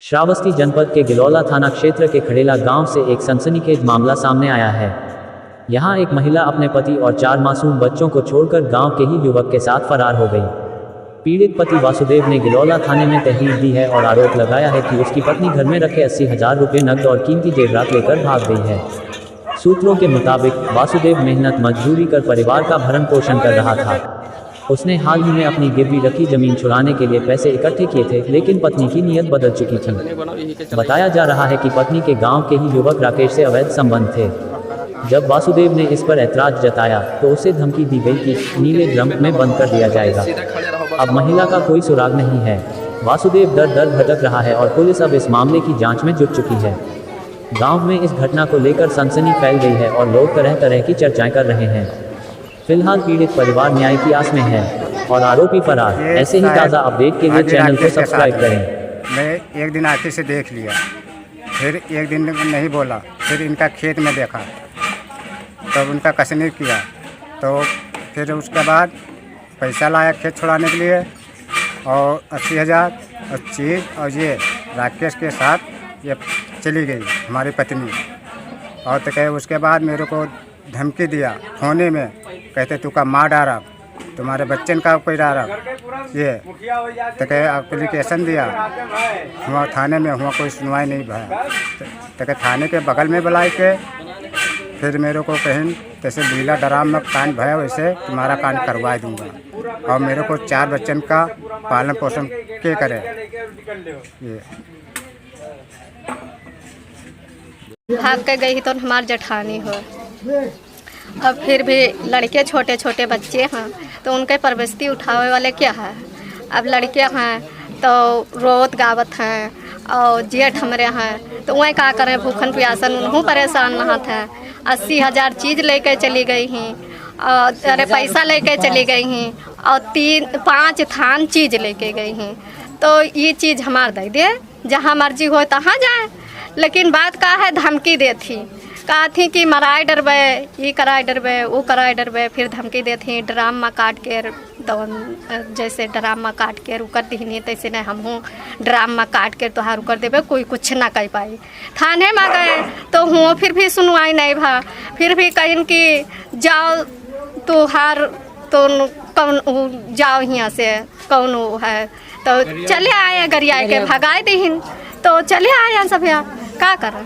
श्रावस्ती जनपद के गिलौला थाना क्षेत्र के खड़ेला गांव से एक सनसनीखेज मामला सामने आया है। यहां एक महिला अपने पति और 4 मासूम बच्चों को छोड़कर गांव के ही युवक के साथ फरार हो गई। पीड़ित पति वासुदेव ने गिलौला थाने में तहरीर दी है और आरोप लगाया है कि उसकी पत्नी घर में रखे 80,000 रुपये नकद और कीमती जेवरात लेकर भाग गई है। सूत्रों के मुताबिक वासुदेव मेहनत मजदूरी कर परिवार का भरण पोषण कर रहा था। उसने हाल ही में अपनी गिरवी रखी जमीन छुड़ाने के लिए पैसे इकट्ठे किए थे, लेकिन पत्नी की नीयत बदल चुकी थी। बताया जा रहा है कि पत्नी के गांव के ही युवक राकेश से अवैध संबंध थे। जब वासुदेव ने इस पर ऐतराज जताया तो उसे धमकी दी गई कि नीले ड्रम में बंद कर दिया जाएगा। अब महिला का कोई सुराग नहीं है। वासुदेव दर दर भटक रहा है और पुलिस अब इस मामले की जांच में जुट चुकी है। गांव में इस घटना को लेकर सनसनी फैल गई है और लोग तरह तरह की चर्चाएं कर रहे हैं। फिलहाल पीड़ित परिवार न्याय की आस में है और आरोपी फरार। ऐसे ही ताज़ा अपडेट के लिए चैनल को सब्सक्राइब करें। मैं एक दिन आँखी से देख लिया, फिर एक दिन नहीं बोला, फिर इनका खेत में देखा, तब उनका कसनी किया, तो फिर उसके बाद पैसा लाया खेत छुड़ाने के लिए और 80,000 और चीज़, और ये राकेश के साथ ये चली गई हमारी पत्नी। और तो कहे उसके बाद मेरे को धमकी दिया फोने में, कहते तू का मार डारा, तुम्हारे बच्चन का कोई डारा, ये तो कहे एप्लीकेशन दिया हुआ थाने में, हुआ कोई सुनवाई नहीं भया। तो कहे थाने के बगल में बुलाई के फिर मेरे को कहीं जैसे लीला डराम में कांड भया, वैसे तुम्हारा कांड करवा दूंगा और मेरे को 4 बच्चन का पालन पोषण के करे। ये भाग के गई तो हमार जेठानी हो। अब फिर भी लड़के छोटे छोटे बच्चे हैं तो उनके परवस्ती उठावे वाले क्या है। अब लड़के हैं तो रोत गावत हैं और जेठ हमरे हैं तो वह क्या करें, भूखन प्यासन उन्हों परेशान नहा थे। 80,000 चीज़ लेके चली गई हैं और अरे पैसा लेके चली गई हैं और 3-5 थान चीज़ लेके गई हैं। तो ये चीज़ हमार दे दे, जहाँ मर्जी हो तहाँ जाए। लेकिन बात का है, धमकी देती, कहा थी कि मराए डरबे, ये कराए डरबे, वो कराए डरबे। फिर धमकी देती ड्राम में काट के, जैसे ड्राम में काट के रुकर दीनी तैसे नहीं हम ड्राम में काट के तोहार रुकर देवे, कोई कुछ ना कह पाई। थाने में गए तो हुआ फिर भी सुनवाई नहीं भा। फिर भी कहीं कि जाओ तोहार तो कौन जाओ यहाँ से कौन है, तो चले आए गरिया के भगाए दीन, तो चले आए सब यहाँ क्या करें।